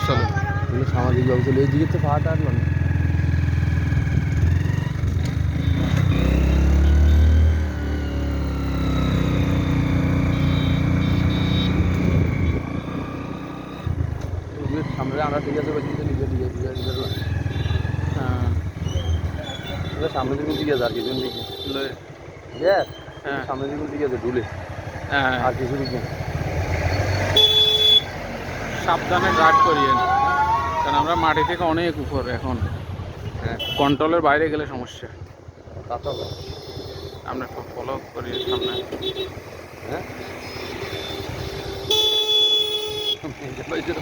চলো সামাজিকভাবে চলে এই দিকে তো পাহাড় টাহাড় নয়। সামনে আমরা ঠিক আছে বলছি নিজে দিকে হ্যাঁ সামনে দিকে দিকে আছে আর কিছু দিকে হ্যাঁ সামনে দিকে দিকে আছে ঢুলে হ্যাঁ আর কিছু দিকে সাবধানে গার্ড করিয়েন, কারণ আমরা মাটি থেকে অনেক উপর এখন, হ্যাঁ কন্ট্রোলের বাইরে গেলে সমস্যা। তা তো আমরা একটু ফলো করি সামনে। হ্যাঁ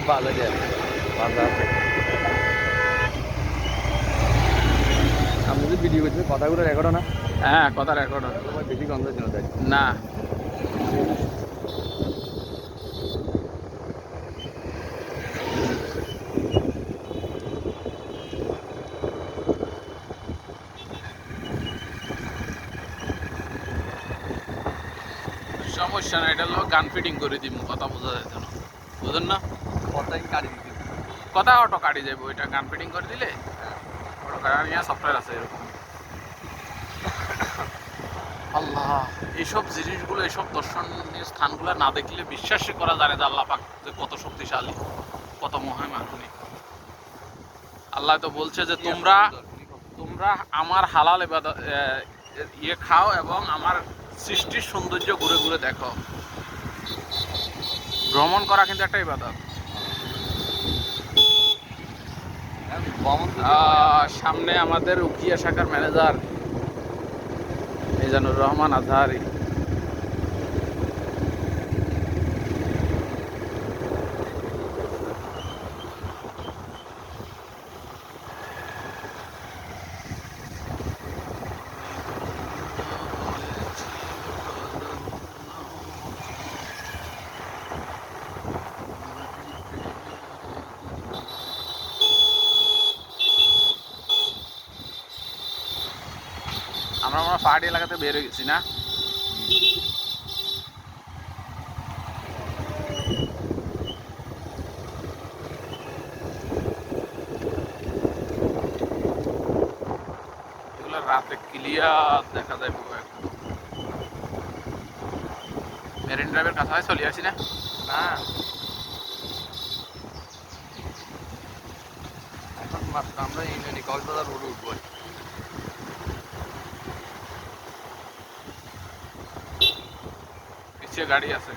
বাধা দেয় বাধা আছে। আমি যদি ভিডিও করছি কথাগুলো রেকর্ড না। হ্যাঁ কথা রেকর্ড তোমার বেশি গন্ধ ছিল তাই না। সমস্যা না, এটা হলো গান ফিটিং করে দিব, কথা বোঝা যায় না, বুঝেন না? কথাই কাটি দিতে কথা অটো কাটি যাবো, ওইটা গান ফিটিং করে দিলে অটো কাটা সফটওয়্যার আছে এরকম। আল্লাহ, এইসব জিনিসগুলো, এইসব দর্শনীয় স্থানগুলো না দেখলে বিশ্বাসই করা যায় না যে আল্লাহ পাক কত শক্তিশালী, কত মহামাননী। আল্লাহ তো বলছে যে তোমরা আমার হালাল ইয়ে খাও এবং আমার সৃষ্টির সৌন্দর্য ঘুরে ঘুরে দেখো। ভ্রমণ করা কিন্তু একটা ইবাদত। সামনে আমাদের উকিয়া শাখার ম্যানেজার মিজানুর রহমান আজহারি। আমরা পাহাড়ি এলাকাতে বের হয়ে গেছি না? এগুলো রাতে ক্লিয়ার দেখা যায় পুরো একদম। মেরিন ড্রাইভের কাছে চলে আসি না? না এখন মাত্র আমরা ইউনিয়ন কক্সবাজার রোডে উঠবো। পিছিয়ে গাড়ি আছে।